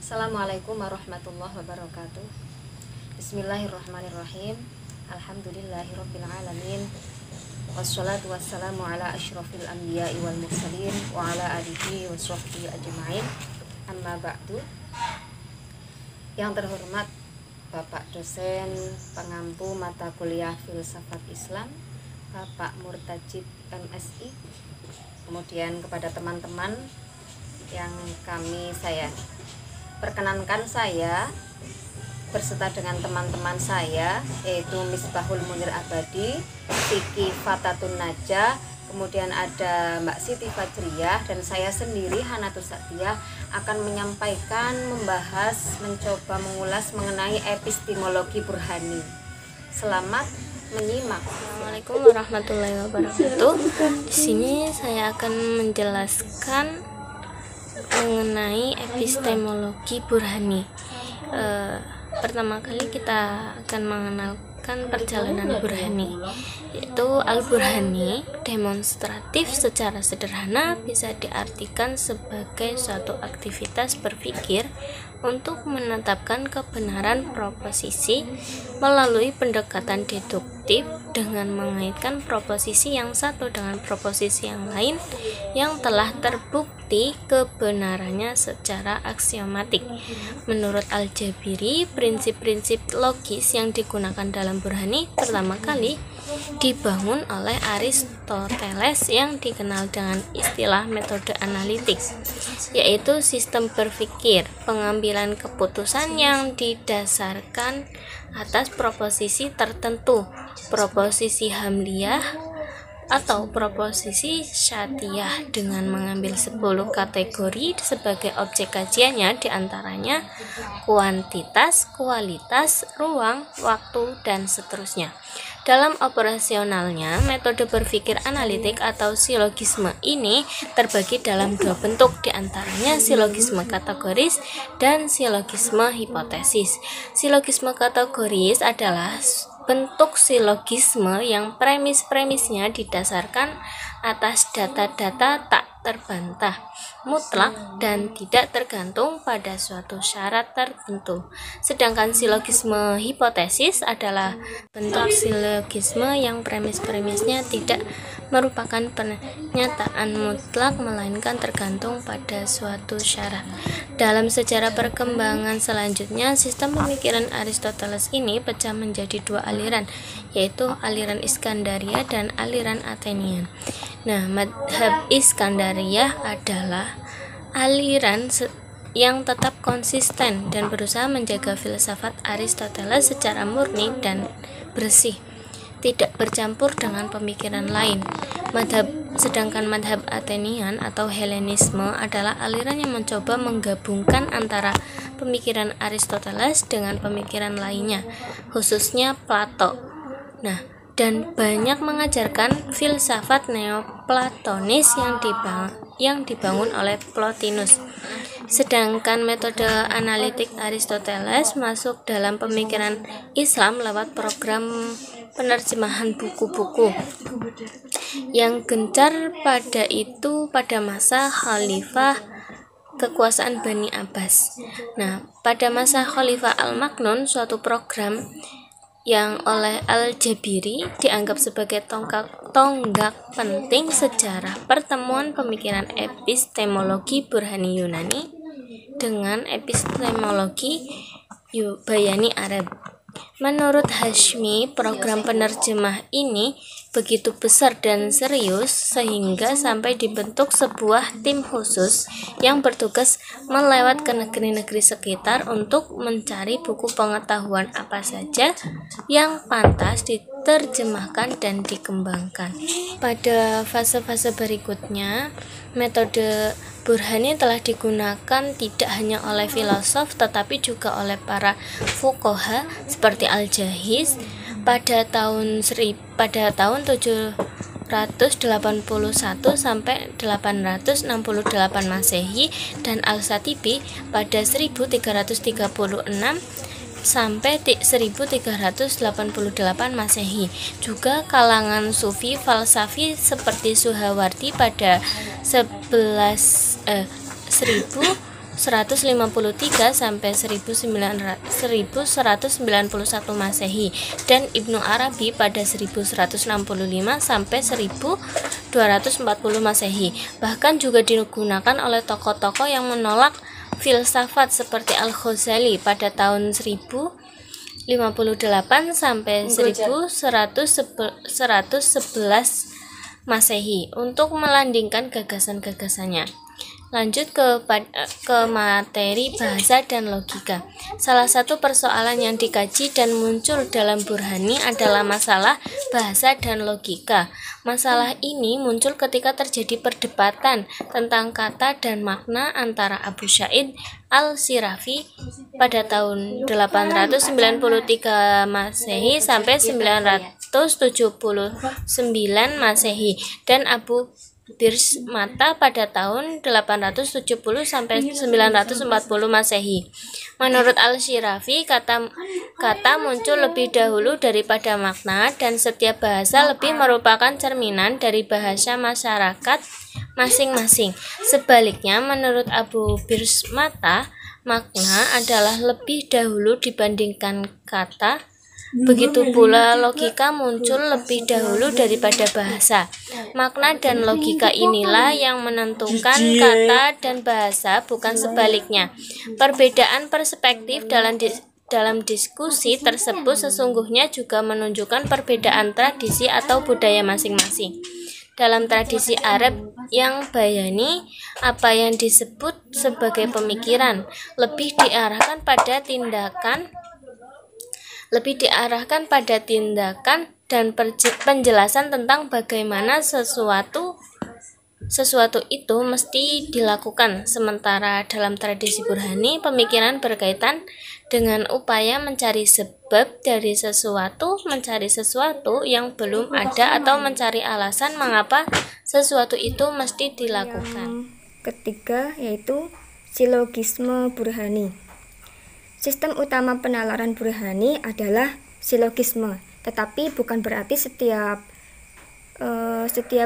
Assalamualaikum warahmatullahi wabarakatuh. Bismillahirrahmanirrahim. Alhamdulillahirabbil alamin. Wassalatu wassalamu ala asyrafil anbiya'i wal mursalin wa ala alihi wa sahbihi ajma'in. Amma ba'du. Yang terhormat Bapak dosen pengampu mata kuliah Filsafat Islam, Bapak Murtajib MSI. Kemudian kepada teman-teman yang saya perkenankan, saya berserta dengan teman-teman saya, yaitu Misbahul Munir Abadi, Siki Fatatun Najah, kemudian ada Mbak Siti Fajriyah, dan saya sendiri Hanatus Sa'diyah akan menyampaikan, membahas, mencoba mengulas mengenai epistemologi Burhani. Selamat menyimak. Assalamualaikum warahmatullahi wabarakatuh. Di sini saya akan menjelaskan mengenai epistemologi Burhani. Pertama kali kita akan mengenalkan perjalanan Burhani, yaitu Al-Burhani demonstratif secara sederhana bisa diartikan sebagai suatu aktivitas berpikir untuk menetapkan kebenaran proposisi melalui pendekatan deduktif dengan mengaitkan proposisi yang satu dengan proposisi yang lain yang telah terbukti kebenarannya secara aksiomatik. Menurut Al-Jabiri, prinsip-prinsip logis yang digunakan dalam Burhani pertama kali dibangun oleh Aristoteles yang dikenal dengan istilah metode analitik, yaitu sistem berpikir, pengambilan keputusan yang didasarkan atas proposisi tertentu, proposisi hamliyah atau proposisi syatiyah, dengan mengambil 10 kategori sebagai objek kajiannya, diantaranya kuantitas, kualitas, ruang, waktu, dan seterusnya. Dalam operasionalnya, metode berpikir analitik atau silogisme ini terbagi dalam dua bentuk, diantaranya silogisme kategoris dan silogisme hipotesis. Silogisme kategoris adalah bentuk silogisme yang premis-premisnya didasarkan atas data-data tak terbantah, mutlak, dan tidak tergantung pada suatu syarat tertentu. Sedangkan silogisme hipotesis adalah bentuk silogisme yang premis-premisnya tidak merupakan pernyataan mutlak melainkan tergantung pada suatu syarat. Dalam sejarah perkembangan selanjutnya, sistem pemikiran Aristoteles ini pecah menjadi dua aliran, yaitu aliran Iskandariyah dan aliran Athenian. Nah, madhab Iskandariyah adalah aliran yang tetap konsisten dan berusaha menjaga filsafat Aristoteles secara murni dan bersih, tidak bercampur dengan pemikiran lain. Sedangkan madhab Athenian atau Helenisme adalah aliran yang mencoba menggabungkan antara pemikiran Aristoteles dengan pemikiran lainnya, khususnya Plato. Dan banyak mengajarkan filsafat neoplatonis yang dibangun oleh Plotinus. Sedangkan metode analitik Aristoteles masuk dalam pemikiran Islam lewat program penerjemahan buku-buku yang gencar pada masa Khalifah kekuasaan Bani Abbas. Pada masa Khalifah Al-Maknun, suatu program yang oleh Al-Jabiri dianggap sebagai tonggak penting sejarah pertemuan pemikiran epistemologi Burhani Yunani dengan epistemologi Bayani Arab. Menurut Hashmi, program penerjemah ini begitu besar dan serius sehingga sampai dibentuk sebuah tim khusus yang bertugas melewat ke negeri-negeri sekitar untuk mencari buku pengetahuan apa saja yang pantas diterjemahkan dan dikembangkan. Pada fase-fase berikutnya, metode Burhani telah digunakan tidak hanya oleh filosof tetapi juga oleh para fuqaha seperti Al-Jahiz pada tahun 781 sampai 868 Masehi dan Al-Satibi pada 1336 sampai 1388 Masehi. Juga kalangan sufi falsafi seperti Suhawardi pada 1000 1153 sampai 1191 Masehi dan Ibnu Arabi pada 1165 sampai 1240 Masehi. Bahkan juga digunakan oleh tokoh-tokoh yang menolak filsafat seperti Al-Ghazali pada tahun 1058 sampai 1111 Masehi untuk melandingkan gagasan-gagasannya. Lanjut ke materi bahasa dan logika. Salah satu persoalan yang dikaji dan muncul dalam Burhani adalah masalah bahasa dan logika. Masalah ini muncul ketika terjadi perdebatan tentang kata dan makna antara Abu Sa'id Al-Sirafi pada tahun 893 Masehi sampai 979 Masehi dan Abu Birs Mata pada tahun 870 sampai 940 Masehi. Menurut Al-Syirafi, kata muncul lebih dahulu daripada makna dan setiap bahasa lebih merupakan cerminan dari bahasa masyarakat masing-masing. Sebaliknya, menurut Abu Birs Mata, makna adalah lebih dahulu dibandingkan kata. Begitu pula logika muncul lebih dahulu daripada bahasa. Makna dan logika inilah yang menentukan kata dan bahasa, bukan sebaliknya. Perbedaan perspektif dalam diskusi tersebut sesungguhnya juga menunjukkan perbedaan tradisi atau budaya masing-masing. Dalam tradisi Arab yang bayani, apa yang disebut sebagai pemikiran lebih diarahkan pada tindakan dan penjelasan tentang bagaimana sesuatu itu mesti dilakukan. Sementara dalam tradisi Burhani, pemikiran berkaitan dengan upaya mencari sebab dari sesuatu, mencari sesuatu yang belum ada, atau mencari alasan mengapa sesuatu itu mesti dilakukan. Ketiga yaitu silogisme Burhani. Sistem utama penalaran Burhani adalah silogisme, tetapi bukan berarti setiap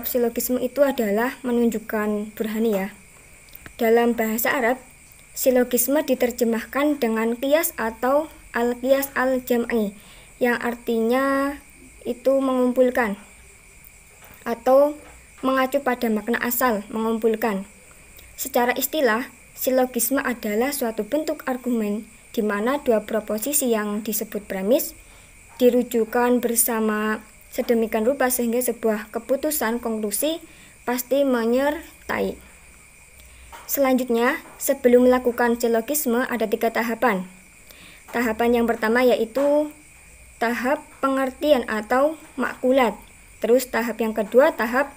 silogisme itu adalah menunjukkan Burhani ya. Dalam bahasa Arab, silogisme diterjemahkan dengan qiyas atau al-qiyas al-jam'i, yang artinya itu mengumpulkan atau mengacu pada makna asal, mengumpulkan. Secara istilah, silogisme adalah suatu bentuk argumen di mana dua proposisi yang disebut premis dirujukan bersama sedemikian rupa sehingga sebuah keputusan konklusi pasti menyertai. Selanjutnya, sebelum melakukan silogisme ada 3 tahapan. Tahapan yang pertama yaitu tahap pengertian atau makulat. Terus tahap yang kedua tahap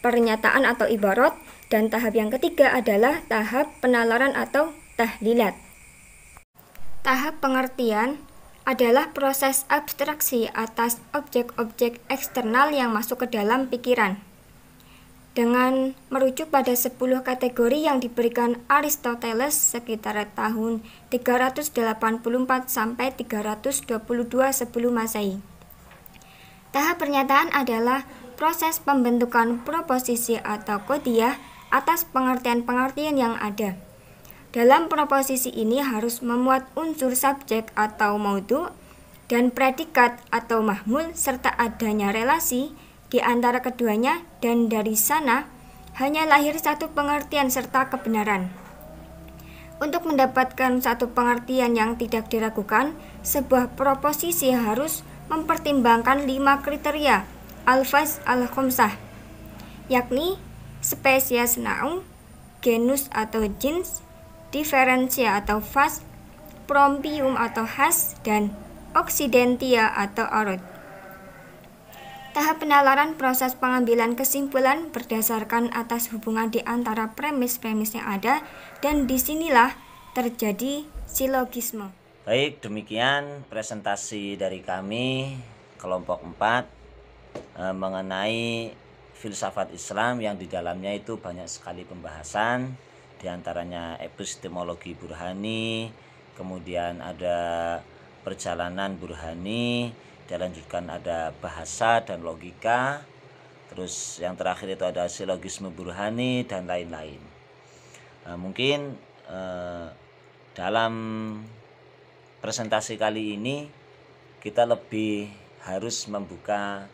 pernyataan atau ibarat, dan tahap yang ketiga adalah tahap penalaran atau tahlilat. Tahap pengertian adalah proses abstraksi atas objek-objek eksternal yang masuk ke dalam pikiran. Dengan merujuk pada 10 kategori yang diberikan Aristoteles sekitar tahun 384 sampai 322 sebelum Masehi. Tahap pernyataan adalah proses pembentukan proposisi atau qodiyah atas pengertian-pengertian yang ada. Dalam proposisi ini harus memuat unsur subjek atau maudhu dan predikat atau mahmul serta adanya relasi di antara keduanya, dan dari sana hanya lahir satu pengertian serta kebenaran. Untuk mendapatkan satu pengertian yang tidak diragukan, sebuah proposisi harus mempertimbangkan 5 kriteria al-faz al-khomsah, yakni spesies naung, genus atau jins, diferensia atau fas, prompium atau has, dan oksidentia atau arod. Tahap penalaran proses pengambilan kesimpulan berdasarkan atas hubungan di antara premis-premis yang ada, dan disinilah terjadi silogisme. Baik, demikian presentasi dari kami kelompok 4 mengenai filsafat Islam yang di dalamnya itu banyak sekali pembahasan, di antaranya epistemologi Burhani, kemudian ada perjalanan Burhani, dilanjutkan ada bahasa dan logika, terus yang terakhir itu ada silogisme Burhani dan lain-lain. Mungkin dalam presentasi kali ini kita lebih harus membuka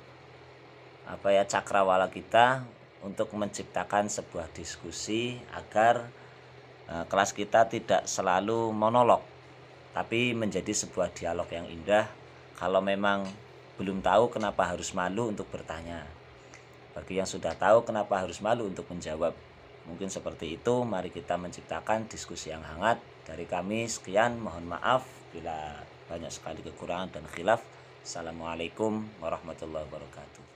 cakrawala kita untuk menciptakan sebuah diskusi agar kelas kita tidak selalu monolog, tapi menjadi sebuah dialog yang indah. Kalau memang belum tahu, kenapa harus malu untuk bertanya? Bagi yang sudah tahu, kenapa harus malu untuk menjawab? Mungkin seperti itu. Mari kita menciptakan diskusi yang hangat. Dari kami sekian, mohon maaf bila banyak sekali kekurangan dan khilaf. Assalamualaikum warahmatullahi wabarakatuh.